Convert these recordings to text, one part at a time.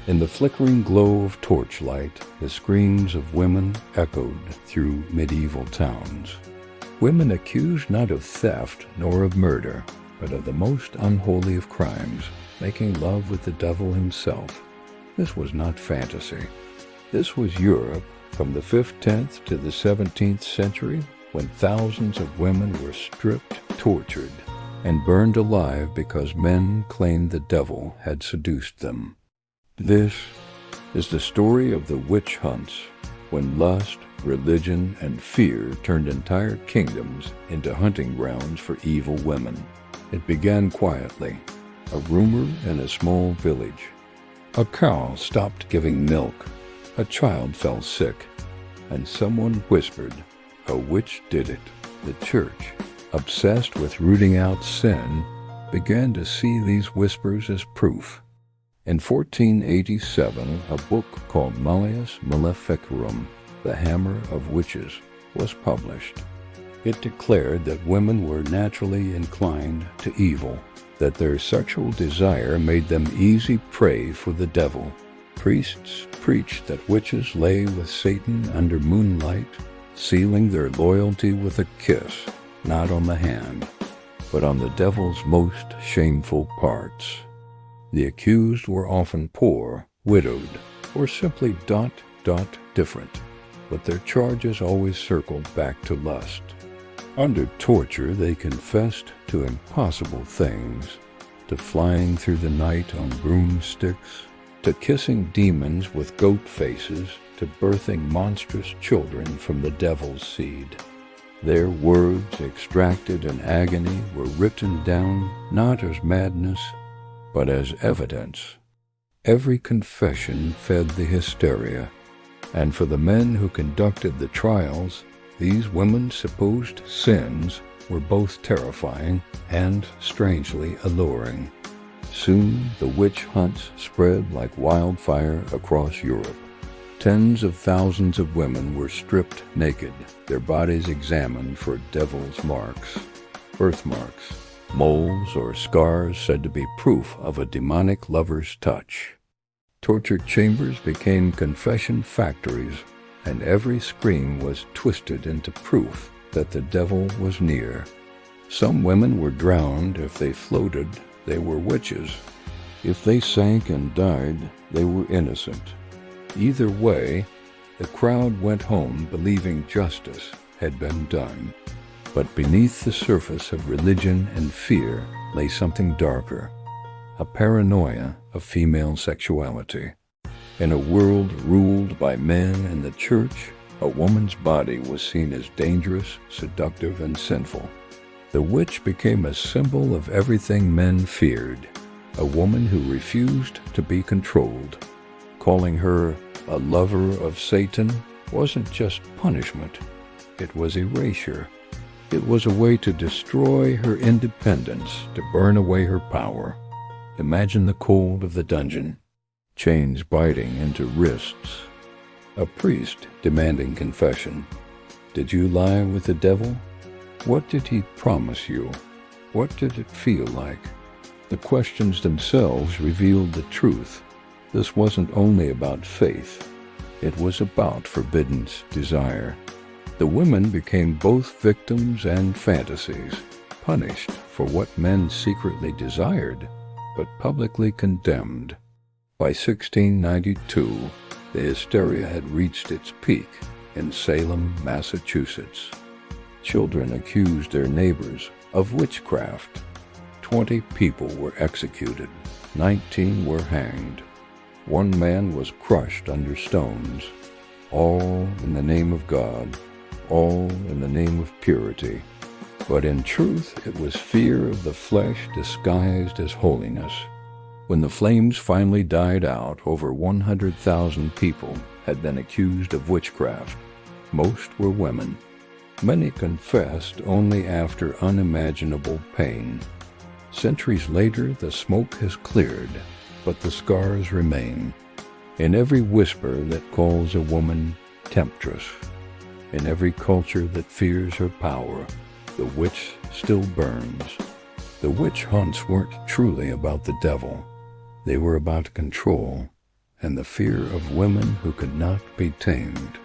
In the flickering glow of torchlight, the screams of women echoed through medieval towns. Women accused not of theft nor of murder, but of the most unholy of crimes, making love with the devil himself. This was not fantasy. This was Europe from the 5th, 10th to the 17th century, when thousands of women were stripped, tortured, and burned alive because men claimed the devil had seduced them. This is the story of the witch hunts, when lust, religion, and fear turned entire kingdoms into hunting grounds for evil women. It began quietly, a rumor in a small village. A cow stopped giving milk, a child fell sick, and someone whispered, "A witch did it." The church, obsessed with rooting out sin, began to see these whispers as proof. In 1487, a book called Malleus Maleficarum, The Hammer of Witches, was published. It declared that women were naturally inclined to evil, that their sexual desire made them easy prey for the devil. Priests preached that witches lay with Satan under moonlight, sealing their loyalty with a kiss, not on the hand, but on the devil's most shameful parts. The accused were often poor, widowed, or simply different, but their charges always circled back to lust. Under torture, they confessed to impossible things, to flying through the night on broomsticks, to kissing demons with goat faces, to birthing monstrous children from the devil's seed. Their words, extracted in agony, were written down not as madness, but as evidence. Every confession fed the hysteria, and for the men who conducted the trials, these women's supposed sins were both terrifying and strangely alluring. Soon the witch hunts spread like wildfire across Europe. Tens of thousands of women were stripped naked, their bodies examined for devil's marks, birthmarks, moles or scars said to be proof of a demonic lover's touch. Torture chambers became confession factories, and every scream was twisted into proof that the devil was near. Some women were drowned. If they floated, they were witches. If they sank and died, they were innocent. Either way, the crowd went home believing justice had been done. But beneath the surface of religion and fear lay something darker, a paranoia of female sexuality. In a world ruled by men and the church, a woman's body was seen as dangerous, seductive, and sinful. The witch became a symbol of everything men feared, a woman who refused to be controlled. Calling her a lover of Satan wasn't just punishment, it was erasure. It was a way to destroy her independence, to burn away her power. Imagine the cold of the dungeon, chains biting into wrists, a priest demanding confession. Did you lie with the devil? What did he promise you? What did it feel like? The questions themselves revealed the truth. This wasn't only about faith, it was about forbidden desire. The women became both victims and fantasies, punished for what men secretly desired, but publicly condemned. By 1692, the hysteria had reached its peak in Salem, Massachusetts. Children accused their neighbors of witchcraft. 20 people were executed, 19 were hanged. One man was crushed under stones, all in the name of God, all in the name of purity. But in truth, it was fear of the flesh disguised as holiness. When the flames finally died out, over 100,000 people had been accused of witchcraft. Most were women. Many confessed only after unimaginable pain. Centuries later, the smoke has cleared, but the scars remain. In every whisper that calls a woman temptress, in every culture that fears her power, the witch still burns. The witch hunts weren't truly about the devil. They were about control, and the fear of women who could not be tamed.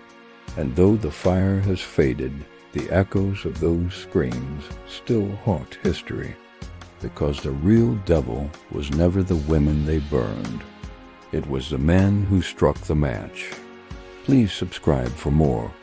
And though the fire has faded, the echoes of those screams still haunt history, because the real devil was never the women they burned. It was the men who struck the match. Please subscribe for more